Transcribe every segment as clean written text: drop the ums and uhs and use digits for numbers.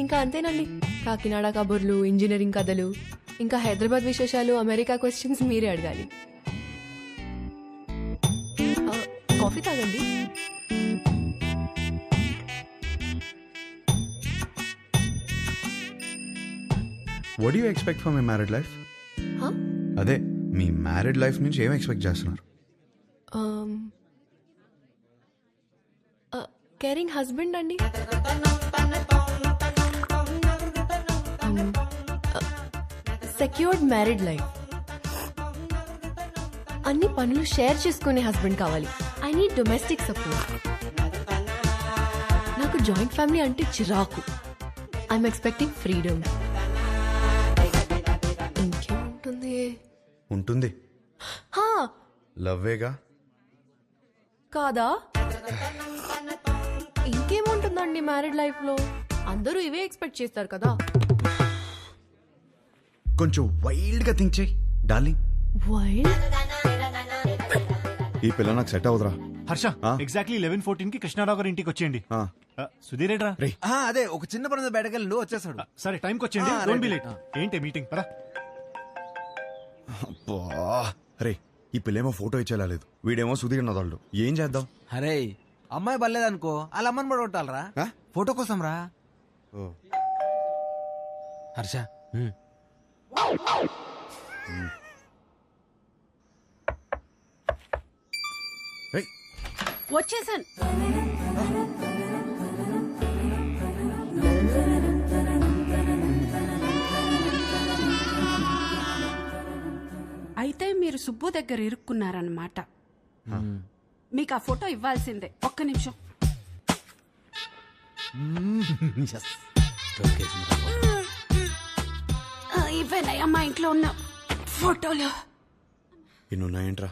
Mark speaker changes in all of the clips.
Speaker 1: ఇంకా అంతేనండి. కాకినాడ కబుర్లు, ఇంజనీరింగ్ కథలు, ఇంకా హైదరాబాద్ విశేషాలు, అమెరికా క్వశ్చన్స్ మీరే అడగాలి. కాఫీ తాగండి.
Speaker 2: What you expect for my married life? అదే మీ మ్యారీడ్ లైఫ్ నుంచి ఏం ఎక్స్పెక్ట్ చేస్తున్నారు?
Speaker 1: కేరింగ్ హస్బెండ్ అండి. Secured married life. అన్ని పనులు షేర్ చేసుకునే హస్బెండ్ కావాలి. I need domestic support. నాకు జాయింట్ ఫ్యామిలీ అంటే చిరాకు. I'm expecting freedom. ఇంకేముంటుంది?
Speaker 2: ఉంటుంది, లవ్వేగా.
Speaker 1: కాదా? ఇంకేముంటుందండి మ్యారీడ్ లైఫ్ లో? అందరూ ఇవే ఎక్స్పెక్ట్ చేస్తారు కదా.
Speaker 2: కొంచెం వైల్డ్ గా థింక్ చేయి డార్లింగ్.
Speaker 1: వైల్డ్?
Speaker 2: ఈ పిల్ల నాకు సెట్ అవుదరా.
Speaker 3: హర్ష, ఎగ్జాక్ట్లీ 11:14 కి కృష్ణారావు గారి ఇంటికి వచ్చేయండి. సుధీర్ ఏడ్రా?
Speaker 4: అదే ఒక చిన్న పని బయటకెళ్ళి వచ్చేసాడు.
Speaker 3: సరే టైంకి వచ్చేయండి. Don't be late. ఏంటి మీటింగ్? పదా.
Speaker 2: రే, ఈ పిల్లేమో ఫోటో ఇచ్చేలాలేదు, వీడేమో సుధీర్ నదాళ్ళు. ఏం చేద్దాం?
Speaker 4: అరే అమ్మాయి బలేదనుకో, వాళ్ళ అమ్మని కూడా కొట్టాలరా ఫోటో కోసం రా. హర్ష
Speaker 5: వచ్చేసాను. అయితే మీరు సుబ్బు దగ్గర ఇరుక్కున్నారన్నమాట. మీకు ఆ ఫోటో ఇవ్వాల్సిందే. ఒక్క నిమిషం. ఇవేనయ్యా మా ఇంట్లో ఉన్న ఫోటోలు.
Speaker 2: ఇన్నున్నాయంట్రా?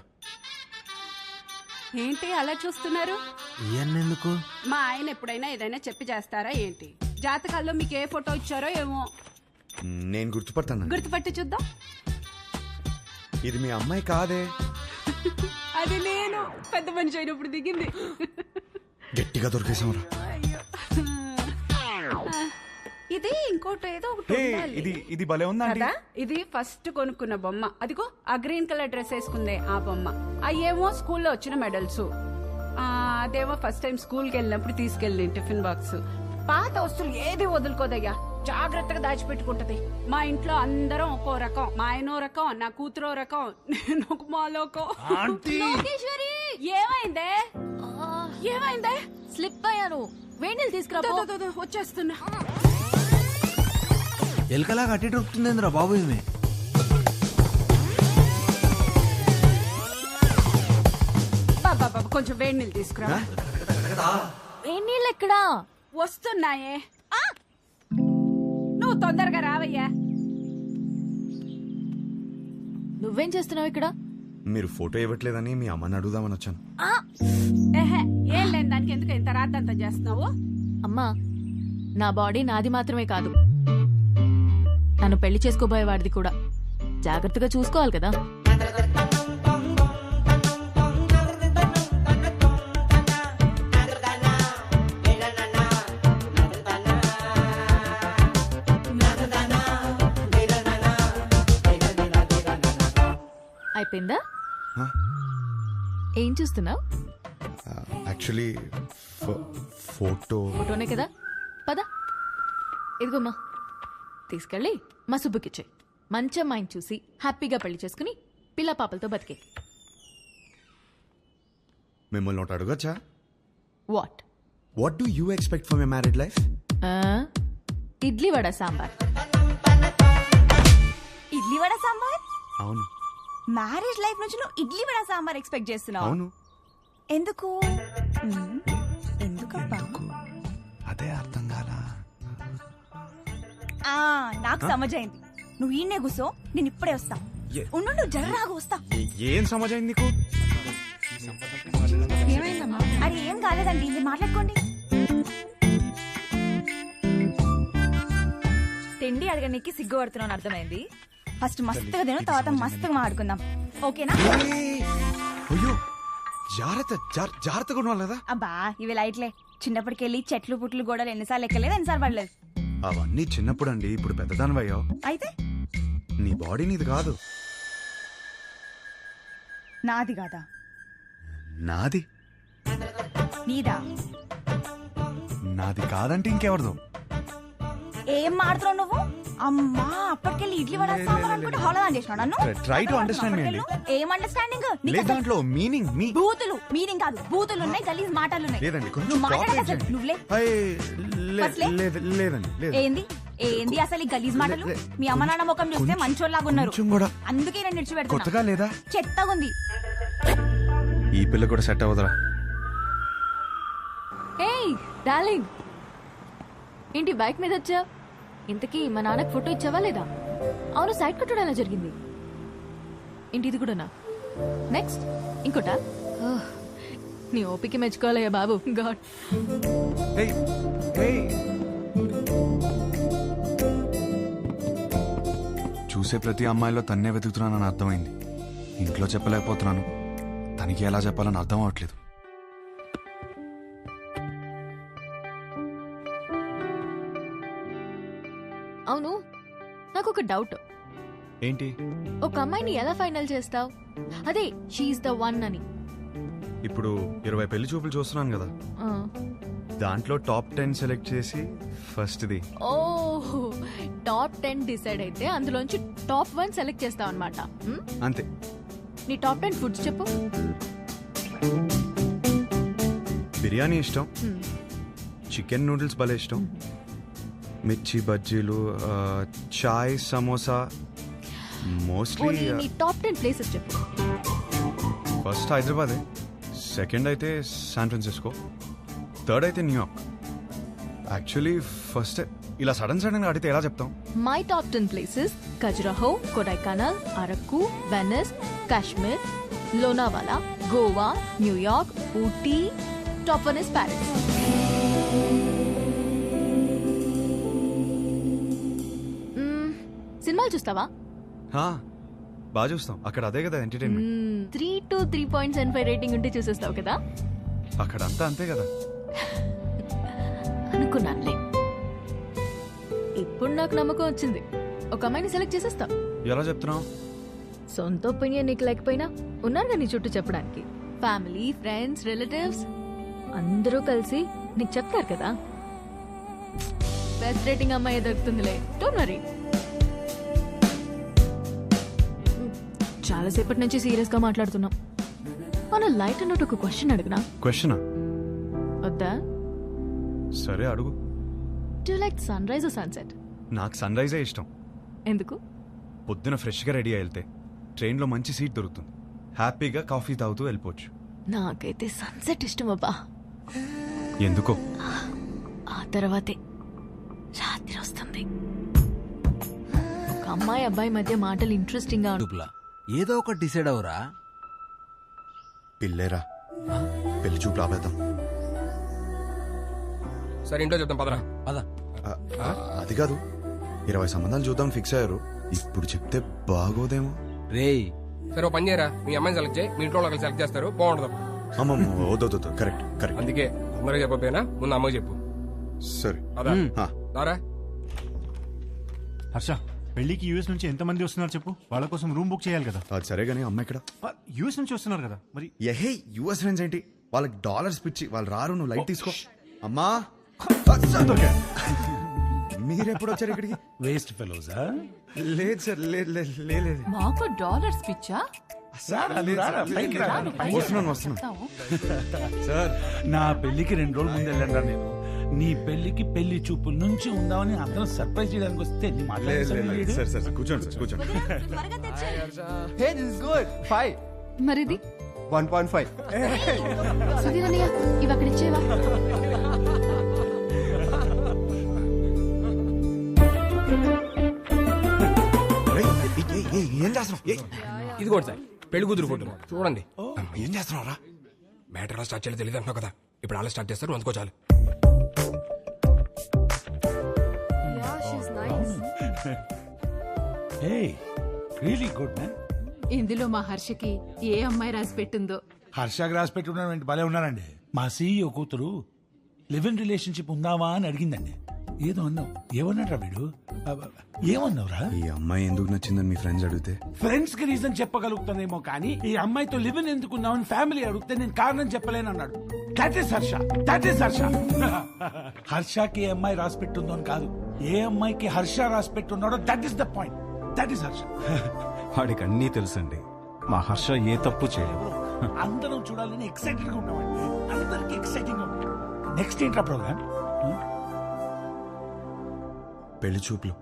Speaker 5: ఏంటి అలా చూస్తున్నారు?
Speaker 4: ఎందుకు?
Speaker 5: మా ఆయన ఎప్పుడైనా ఏదైనా చెప్పి చేస్తారా ఏంటి? జాతకాల్లో మీకు ఏ ఫోటో ఇచ్చారో ఏమో.
Speaker 2: నేను గుర్తుపడతాను.
Speaker 5: గుర్తుపట్టి చూద్దాం.
Speaker 2: ఇది మీ అమ్మాయి కాదే.
Speaker 5: అది నేను పెద్ద మనిషి అయినప్పుడు దిగింది.
Speaker 2: గట్టిగా దొరికేసాంరా.
Speaker 5: ఇది ఇంకోటి ఏదో ఒకటి ఉండాలి.
Speaker 3: ఇది భలే ఉందా?
Speaker 5: ఇది ఫస్ట్ కొనుక్కున్న బొమ్మ. అదిగో ఆ గ్రీన్ కలర్ డ్రెస్ వేసుకుందే ఆ బొమ్మ. అయ్యేమో స్కూల్లో వచ్చిన మెడల్స్. అదేమో ఫస్ట్ టైం స్కూల్కి వెళ్ళినప్పుడు తీసుకెళ్ళి టిఫిన్ బాక్స్. పాత వస్తువులు ఏది వదులుకోదయ్యా, జాగ్రత్తగా దాచిపెట్టుకుంటది. మా ఇంట్లో అందరం ఒక్కో రకం. మా ఆయనో రకం, నా కూతురో రకం, నేను ఒక మాలోకం.
Speaker 6: లోకేశ్వరి,
Speaker 5: ఏమైందే? ఏమైందే?
Speaker 6: స్లిప్ అయ్యాను. వేణీలు తీసుకురా.
Speaker 5: వచ్చేస్తున్నా.
Speaker 4: ఎలకలా కట్టి దొరుకుతుందిరా బాబు. ఇది
Speaker 5: బాబా కొంచెం వేడి నీళ్ళు తీసుకురా.
Speaker 6: వేణీళ్ళు ఎక్కడా?
Speaker 5: వస్తున్నాయే. నువ్వు తొందరగా రావయ్యా.
Speaker 6: నువ్వేం చేస్తున్నావు ఇక్కడ?
Speaker 2: మీరు ఫోటో ఇవ్వట్లేదని మీ అమ్మని అడుగుదామని వచ్చాను.
Speaker 5: ఏం లేని దానికి ఎందుకు ఇంత రాద్దంతా చేస్తున్నావు?
Speaker 6: అమ్మా, నా బాడీ నాది మాత్రమే కాదు, నన్ను పెళ్లి చేసుకోబోయేవాడిది కూడా. జాగ్రత్తగా చూసుకోవాలి కదా. అయిపోయిందా? ఏం చూస్తున్నావు?
Speaker 2: యాక్చువల్లీ
Speaker 6: ఫోటోనే కదా. పద, ఇదిగోమ్మా, తీసుకెళ్ళి మా సుబ్బుకిచ్చాయి. మంచి అమ్మాయిని చూసి హ్యాపీగా పెళ్లి చేసుకుని పిల్ల పాపలతో బతికే.
Speaker 2: మిమ్మల్ని ఒకటి అడగచ్చా?
Speaker 6: What
Speaker 2: do you expect for my married life?
Speaker 6: Idli vada sambar.
Speaker 7: Idli vada sambar?
Speaker 2: అవును.
Speaker 7: మ్యారేజ్ లైఫ్ నుంచి నువ్వు ఇడ్లీ వడ సాంబార్ ఎక్స్పెక్ట్ చేస్తున్నావు?
Speaker 2: అవును.
Speaker 7: ఎందుకు? ఎందుకబ్బా?
Speaker 2: అదే అర్థం కాలా.
Speaker 7: నాకు సమజైంది. నువ్వు ఈయనే కూసో, నేను ఇప్పుడే వస్తా. ఉండు, జర్రాగా వస్తా.
Speaker 2: ఏం సమజైంది నీకు?
Speaker 7: అరే ఏం కాలేదండి, ఇది మాట్లాడుకోండి. తిండి అడగడానికి సిగ్గుపడుతున్నాను, అర్థమైంది. ఫస్ట్ మస్తుగా తిను, తర్వాత మస్తుగా మాట్లాడుకుందాం, ఓకేనా?
Speaker 2: అయ్యో, జాగ్రత్తగా ఉండాలి కదా.
Speaker 7: అబ్బా ఇవి లైట్లే. చిన్నప్పటికెళ్ళి చెట్లు పుట్లు గోడలు ఎన్నిసార్లు ఎక్కలేదు, ఎన్నిసార్లు పడలేదు.
Speaker 2: అవన్నీ చిన్నప్పుడు అండి, ఇప్పుడు పెద్దదానివయ్యో.
Speaker 7: అయితే
Speaker 2: నీ బాడీ నీది కాదు.
Speaker 7: నాది కాదా?
Speaker 2: నాది.
Speaker 7: నీదా?
Speaker 2: నాది కాదంటే ఇంకెవరిదో.
Speaker 7: ఏం మాడుతున్నావు నువ్వు? అమ్మా, అప్పటికెళ్ళి ఇడ్లీ వడ సాంబార్ అనుకుంటే హోళదాన్ చేసినావు నన్ను.
Speaker 2: Try to understand me అండి.
Speaker 7: ఏం అండర్స్టాండింగ్?
Speaker 2: లేదు దాంట్లో మీనింగ్ మీ.
Speaker 7: బూతులు మీనింగ్ కాదు, బూతులు ఉన్నాయి, గలీజ్ మాటలు ఉన్నాయి.
Speaker 2: లేదండి, కొంచెం
Speaker 7: నువ్వు మాట్లాడక
Speaker 2: cooperate
Speaker 7: అసలు
Speaker 2: చేయండి.
Speaker 7: నువ్వులే. ఫస్ట్లే?
Speaker 2: లేదండి లేదు.
Speaker 7: ఏంది ఏంది అసలు ఈ గలీజ్ మాటలు? మీ అమ్మ నాన్న ముఖం చూస్తే
Speaker 2: కొంచెం-
Speaker 7: మంచోళ్ళలాగా ఉన్నారు.
Speaker 2: కొంచెం కూడా.
Speaker 7: అందుకే నేను నిడిచిపెడుతున్నా.
Speaker 2: కొత్తగా లేదా?
Speaker 7: చెత్తగా ఉంది.
Speaker 2: ఈ పిల్ల కూడా సెట్ అవ్వదురా.
Speaker 6: ఏయ్ డార్లింగ్, ఏంటి బైక్ మీద వచ్చా? ఇంతకీ మా నాన్నకి ఫోటో ఇచ్చావా లేదా? అవును, సైడ్ కొట్టడం ఎలా జరిగింది? ఏంటి ఇది కూడానా? నెక్స్ట్ ఇంకోటా? ఓహ్, నీ ఓపిక మెచ్చుకోవాలయ్యా బాబు. గాడ్.
Speaker 2: ఏయ్, ఏయ్. చూసే ప్రతి అమ్మాయిలో తన్నే వెతుకుతున్నానని అర్థమైంది. ఇంట్లో చెప్పలేకపోతున్నాను, తనకి ఎలా చెప్పాలని అర్థం అవట్లేదు.
Speaker 6: అవును, నాకు ఒక డౌట్.
Speaker 2: ఏంటి?
Speaker 6: ఒక అమ్మాయిని ఎలా ఫైనల్ చేస్తావు? అదే షీఈస్ ద వన్ అని.
Speaker 2: ఇప్పుడు 20 పెళ్లి చూపులు చూస్తున్నాను కదా,
Speaker 6: ఆ.
Speaker 2: దాంట్లో టాప్ 10 సెలెక్ట్ చేసి ఫస్ట్ది.
Speaker 6: ఓ, టాప్ 10 డిసైడ్ అయితే అందులోంచి టాప్ 1 సెలెక్ట్ చేస్తావు అనమాట.
Speaker 2: అంతే.
Speaker 6: నీ టాప్ 10 ఫుడ్స్ చెప్పు.
Speaker 2: బిర్యానీ ఇష్టం, చికెన్ నూడిల్స్ భలే ఇష్టం, మిర్చి బజ్జీలు, చాయ్, సమోసా. మోస్ట్లీ
Speaker 6: నీ టాప్ 10 ప్లేసెస్ చెప్పు.
Speaker 2: ఫస్ట్ హైదరాబాదే, సెకండ్ అయితే శాన్ ఫ్రాన్సిస్కో, థర్డ్ అయితే న్యూయార్క్. యాక్చువల్లీ ఫస్ట్ ఇలా సడన్ గా అడిగితే ఎలా చెప్తాం?
Speaker 6: My top 10 places: Khajuraho, Kodaikanal, Araku, Venus, Kashmir, Lonavala, Goa, New York, Ooty. Top 1 is Paris. సినిమాలు చూస్తావా?
Speaker 2: బాగా చూస్తాం, అక్కడ అదే కదా ఎంటర్టైన్మెంట్.
Speaker 6: 3 to 3.75 రేటింగ్ ఉంటే చూసేస్తావు కదా.
Speaker 2: అక్కడ అంతా అంతే కదా.
Speaker 6: అనుకున్నానులే. ఇప్పుడు నాకు నమ్మకం వచ్చింది, ఒక అమ్మాయిని సెలెక్ట్ చేసేస్తావు.
Speaker 2: ఎలా చెప్తున్నావు?
Speaker 6: సొంత ఒపీనియన్ నీకు లేకపోయినా ఉన్నారు నీ చుట్టూ చెప్పడానికి. ఫ్యామిలీ, ఫ్రెండ్స్, రిలేటివ్స్ అందరూ కలిసి నీకు చెప్తారు కదా. బెస్ట్ రేటింగ్ అమ్మాయి దొరుకుతుందిలే, డోంట్ వరీ. చాలాసేపటి నుంచి సీరియస్ గా మాట్లాడుతున్నాం. మన లైట్ అన్నట్టు ఒక క్వశ్చన్ అడిగినా?
Speaker 2: క్వశ్చనా?
Speaker 6: వద్దా?
Speaker 2: సరే అడుగు.
Speaker 6: Do you like sunrise or sunset?
Speaker 2: నాకు సన్ రైజే ఇష్టం.
Speaker 6: ఎందుకు?
Speaker 2: పొద్దున ఫ్రెష్గా రెడీ అయి వెళ్తే ట్రైన్లో మంచి సీట్ దొరుకుతుంది, హ్యాపీగా కాఫీ తాగుతూ వెళ్ళిపోవచ్చు.
Speaker 6: నాకైతే సన్సెట్ ఇష్టం అబ్బా.
Speaker 2: ఎందుకో?
Speaker 6: ఆ తర్వాతే రాత్రి వస్తుంది. ఒక అమ్మాయి అబ్బాయి మధ్య మాటలు ఇంట్రెస్టింగ్ గా
Speaker 4: చూపులా ఏదో ఒకటి డిసైడ్ అవరా.
Speaker 2: పిల్లేరా, పెళ్లి చూపు రాబేద్దాం.
Speaker 8: సరే ఇంట్లో చెప్తాం పదరా.
Speaker 4: పద.
Speaker 2: అది కాదు, 20 సంబంధాలు చూద్దాం ఫిక్స్ అయ్యారు, ఇప్పుడు చెప్తే బాగోదేమో.
Speaker 4: రేయ్,
Speaker 8: సరే ఓ పని చేయరా, మీ అమ్మాయిని సెలెక్ట్ చేయి, మీ ఇంట్లో వాళ్ళకి సెలెక్ట్ చేస్తారు, బాగుండదు.
Speaker 2: అమ్మమ్మ, వద్దు, కరెక్ట్ కరెక్ట్.
Speaker 8: అందుకే అందరూ చెప్పకపోయినా ముందు అమ్మకి చెప్పు.
Speaker 2: సరే.
Speaker 8: పదా దారా.
Speaker 3: హర్ష, పెళ్లికి యూఎస్ నుంచి ఎంతమంది వస్తున్నారు చెప్పు, వాళ్ళ కోసం రూమ్ బుక్ చేయాలి కదా.
Speaker 2: అది సరే గానీ అమ్మ ఇక్కడ.
Speaker 3: యూఎస్ నుంచి వస్తున్నారు కదా మరి.
Speaker 2: ఎహే, యుఎస్ ఫ్రెండ్స్ ఏంటి, వాళ్ళకి డాలర్స్ పిచ్చి, వాళ్ళు రారు, నువ్వు లైట్ తీసుకో. అమ్మా, మీరెప్పుడు వచ్చారు ఇక్కడికి?
Speaker 9: వేస్ట్ ఫెలోజా?
Speaker 2: లేదు సార్, లేదు.
Speaker 6: మాకు డాలర్స్ పిచ్చా?
Speaker 2: వస్తున్నాను సార్.
Speaker 9: నా పెళ్లికి 2 రోజుల ముందు వెళ్ళండి నేను. నీ పెళ్లికి పెళ్లి చూపుల నుంచి ఉందామని అందరం సర్ప్రైజ్ చేయడానికి వస్తే నీ మాట్లాడలేదు.
Speaker 2: సార్ కూర్చోండి సార్, కూర్చోండి.
Speaker 10: Hey, this is good. 5.
Speaker 6: మరిది
Speaker 10: 1.5.
Speaker 6: సుధీరన్నయ్య, ఇవి అక్కడ ఇచ్చేవా?
Speaker 2: ఏం చేస్తున్నావు?
Speaker 8: ఇది కూడా సార్ పెళ్లి కూతురు ఫోటో చూడండి.
Speaker 2: ఏం చేస్తున్నావురా?
Speaker 8: మ్యాటర్ ఎలా స్టార్ట్ చేయాలో తెలియదు అంటున్నావు కదా, ఇప్పుడు అలా స్టార్ట్ చేస్తారు, అందుకో చాలు.
Speaker 9: Hey, really good man.
Speaker 5: ఇందులో మా హర్షకి ఏ అమ్మాయి రాసి పెట్టిందో.
Speaker 9: హర్ష గ్రాస్ పెట్టుకున్నాడు, భలే ఉన్నారండి. మా సీఈఓ కూతురు లివ్ ఇన్ రిలేషన్షిప్ ఉందావా అని అడిగిందండి. ఏదో అన్నావు. ఏమన్నాడ్రా వీడు? ఏమన్నావురా?
Speaker 2: ఈ అమ్మాయి ఎందుకు నచ్చిందని మీ ఫ్రెండ్స్ అడిగితే
Speaker 9: ఫ్రెండ్స్ కి రీజన్ చెప్పగలుగుతానేమో కానీ ఈ అమ్మాయితో లివ్ ఇన్ ఎందుకున్నావని ఫ్యామిలీ అడిగితే నేను కారణం చెప్పలేను అన్నాడు. That is Harsha. That is Harsha. హర్షకి ఏ అమ్మాయి రాసి పెట్టుందో అని కాదు, ఏ అమ్మాయికి హర్ష రాసి పెట్టున్నాడో that is the point. That is Harsha.
Speaker 3: వాడికి అన్నీ తెలుసండి. మా హర్ష ఏ తప్పు చేయలేదు.
Speaker 9: అందరం చూడాలని ఎక్సైటెడ్ గా ఉన్నామండి. అందరికి ఎక్సైటింగ్ గా ఉంది. నెక్స్ట్ ఏంట్రా ప్రోగ్రామ్?
Speaker 2: పెళ్లి చూపులు.